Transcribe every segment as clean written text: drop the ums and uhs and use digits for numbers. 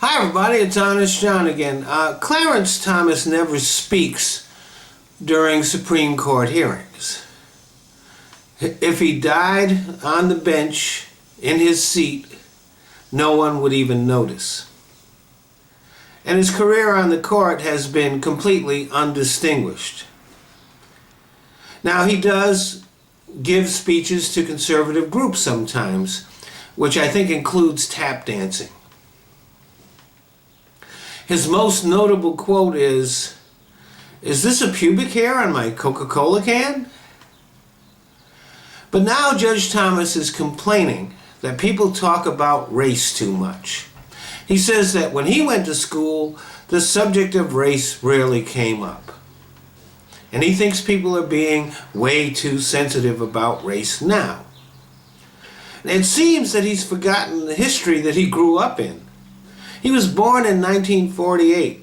Hi everybody, it's Honest John again. Clarence Thomas never speaks during Supreme Court hearings. If he died on the bench in his seat, no one would even notice. And his career on the court has been completely undistinguished. Now he does give speeches to conservative groups sometimes, which I think includes tap dancing. His most notable quote is this a pubic hair on my Coca-Cola can? But now Judge Thomas is complaining that people talk about race too much. He says that when he went to school, the subject of race rarely came up. And he thinks people are being way too sensitive about race now. It seems that he's forgotten the history that he grew up in. He was born in 1948,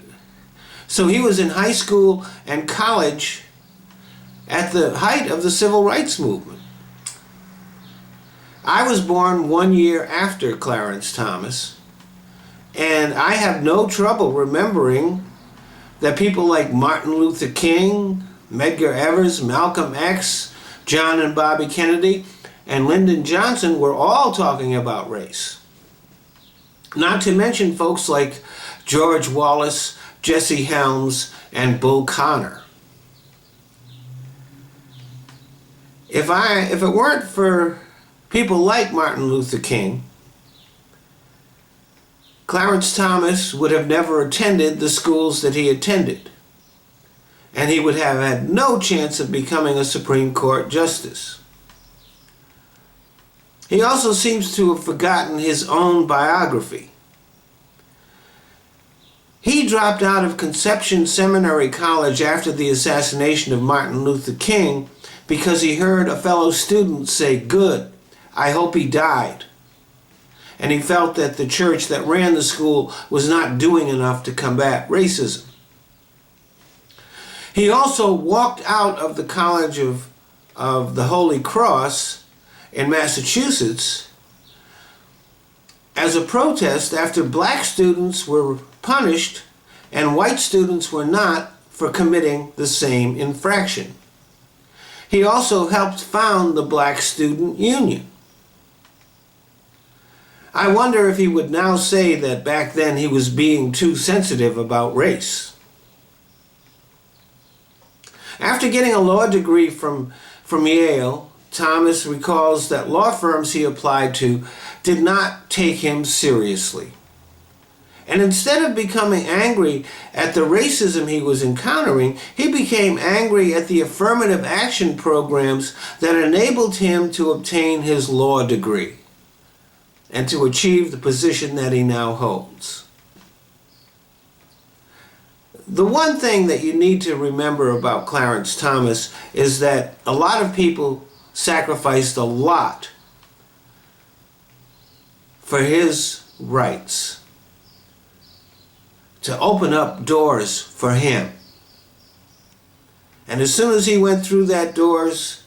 so he was in high school and college at the height of the civil rights movement. I was born 1 year after Clarence Thomas, and I have no trouble remembering that people like Martin Luther King, Medgar Evers, Malcolm X, John and Bobby Kennedy, and Lyndon Johnson were all talking about race. Not to mention folks like George Wallace, Jesse Helms, and Bull Connor. If it weren't for people like Martin Luther King, Clarence Thomas would have never attended the schools that he attended, and he would have had no chance of becoming a Supreme Court justice. He also seems to have forgotten his own biography. He dropped out of Conception Seminary College after the assassination of Martin Luther King because he heard a fellow student say, "Good, I hope he died." And he felt that the church that ran the school was not doing enough to combat racism. He also walked out of the College of the Holy Cross in Massachusetts as a protest after black students were punished and white students were not for committing the same infraction. He also helped found the Black Student Union. I wonder if he would now say that back then he was being too sensitive about race. After getting a law degree from Yale, Thomas recalls that law firms he applied to did not take him seriously. And instead of becoming angry at the racism he was encountering, he became angry at the affirmative action programs that enabled him to obtain his law degree and to achieve the position that he now holds. The one thing that you need to remember about Clarence Thomas is that a lot of people sacrificed a lot for his rights, to open up doors for him. And as soon as he went through that doors,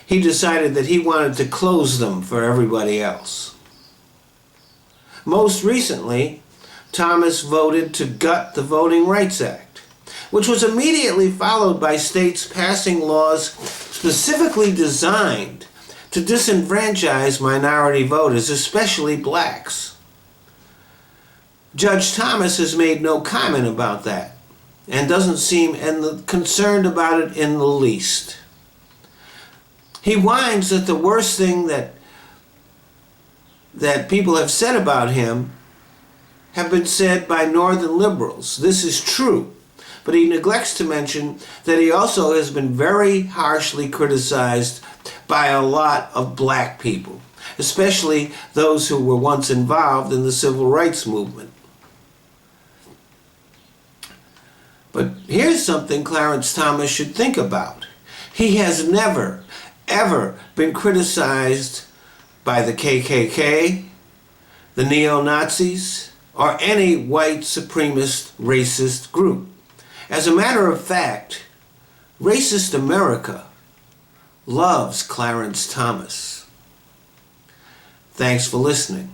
he decided that he wanted to close them for everybody else. Most recently, Thomas voted to gut the Voting Rights Act, which was immediately followed by states passing laws specifically designed to disenfranchise minority voters, especially blacks. Judge Thomas has made no comment about that and doesn't seem concerned about it in the least. He whines that the worst thing that people have said about him have been said by Northern liberals. This is true, but he neglects to mention that he also has been very harshly criticized by a lot of black people, especially those who were once involved in the civil rights movement. But here's something Clarence Thomas should think about. He has never, ever been criticized by the KKK, the neo-Nazis, or any white supremacist racist group. As a matter of fact, racist America loves Clarence Thomas. Thanks for listening.